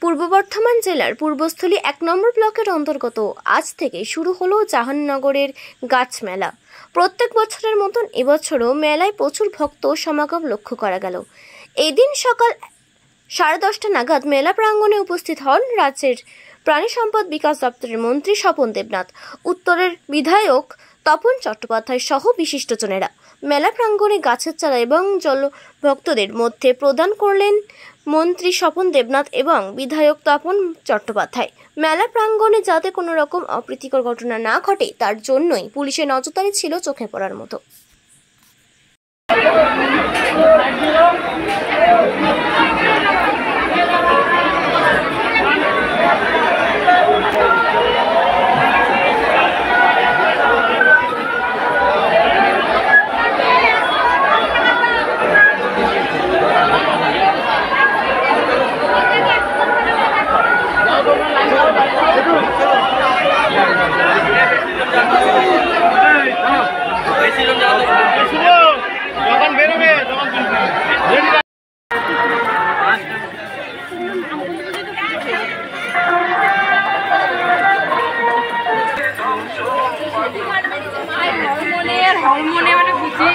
পূর্ব বর্ধমান জেলার পূর্বস্থলী ১ নম্বর ব্লকের অন্তর্গত আজ থেকে শুরু হলো জাহাননগরের গাছ মেলা। প্রত্যেক বছরের মতন এবছরও মেলায় প্রচুর ভক্ত সমাগম লক্ষ্য করা গেল। এই দিন সকাল 10:30 নাগাদ মেলা প্রাঙ্গণে উপস্থিত হন রাজ্যের প্রাণী সম্পদ বিকাশ দপ্তরের মন্ত্রী স্বপন দেবনাথ, উত্তরের বিধায়ক তপন চট্টোপাধ্যায় সহ বিশিষ্টজনেরা। মেলা প্রাঙ্গণে গাছের চারা এবং জলভক্তদের মধ্যে প্রদান করলেন মন্ত্রী স্বপন দেবনাথ এবং বিধায়ক তপন চট্টোপাধ্যায়। মেলা প্রাঙ্গণে যাতে কোনো রকম অপ্রীতিকর ঘটনা না ঘটে তার জন্যই পুলিশের নজরদারি ছিল চোখে পড়ার মতো। হরমোনে মানে বুঝি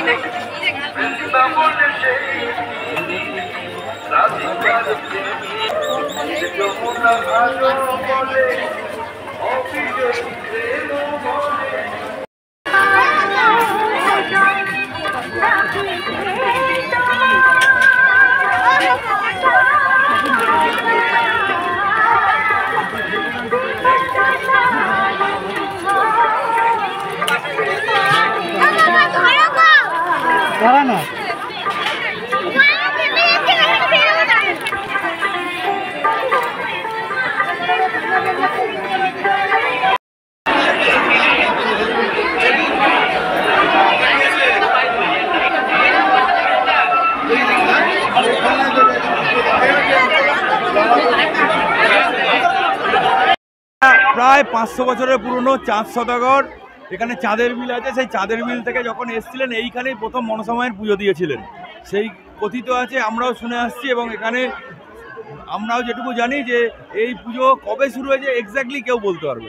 না না প্রায় 500 বছরের পুরনো চাঁদ সদাগর। এখানে চাঁদের মিল আছে, সেই চাঁদের মিল থেকে যখন এসেছিলেন এইখানেই প্রথম মনসা মায়ের পুজো দিয়েছিলেন, সেই কথিত আছে, আমরাও শুনে আসছি। এবং এখানে আমরাও যেটুকু জানি যে এই পুজো কবে শুরু হয়েছে এক্স্যাক্টলি কেউ বলতে পারবে।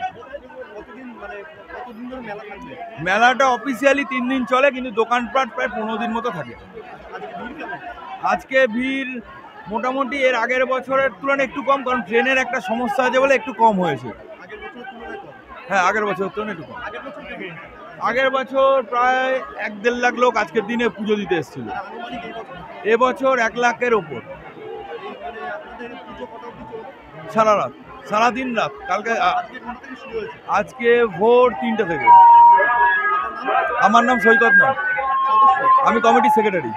মেলাটা অফিসিয়ালি 3 দিন চলে, কিন্তু দোকানপাট প্রায় 15 দিন মতো থাকে। আজকে ভিড় মোটামুটি এর আগের বছরের তুলনায় একটু কম, কারণ ট্রেনের একটা সমস্যা আছে বলে একটু কম হয়েছে। হ্যাঁ, আগের বছর তো একটু কম। আগের বছর প্রায় 1-1.5 লাখ লোক আজকের দিনে পুজো দিতে এসেছিল। এবছর 1 লাখের ওপর। সারা রাত, সারাদিন রাত। কালকে আজকে ভোর 3টে থেকে। আমার নাম সৈকত নাথ, আমি কমিটির সেক্রেটারি।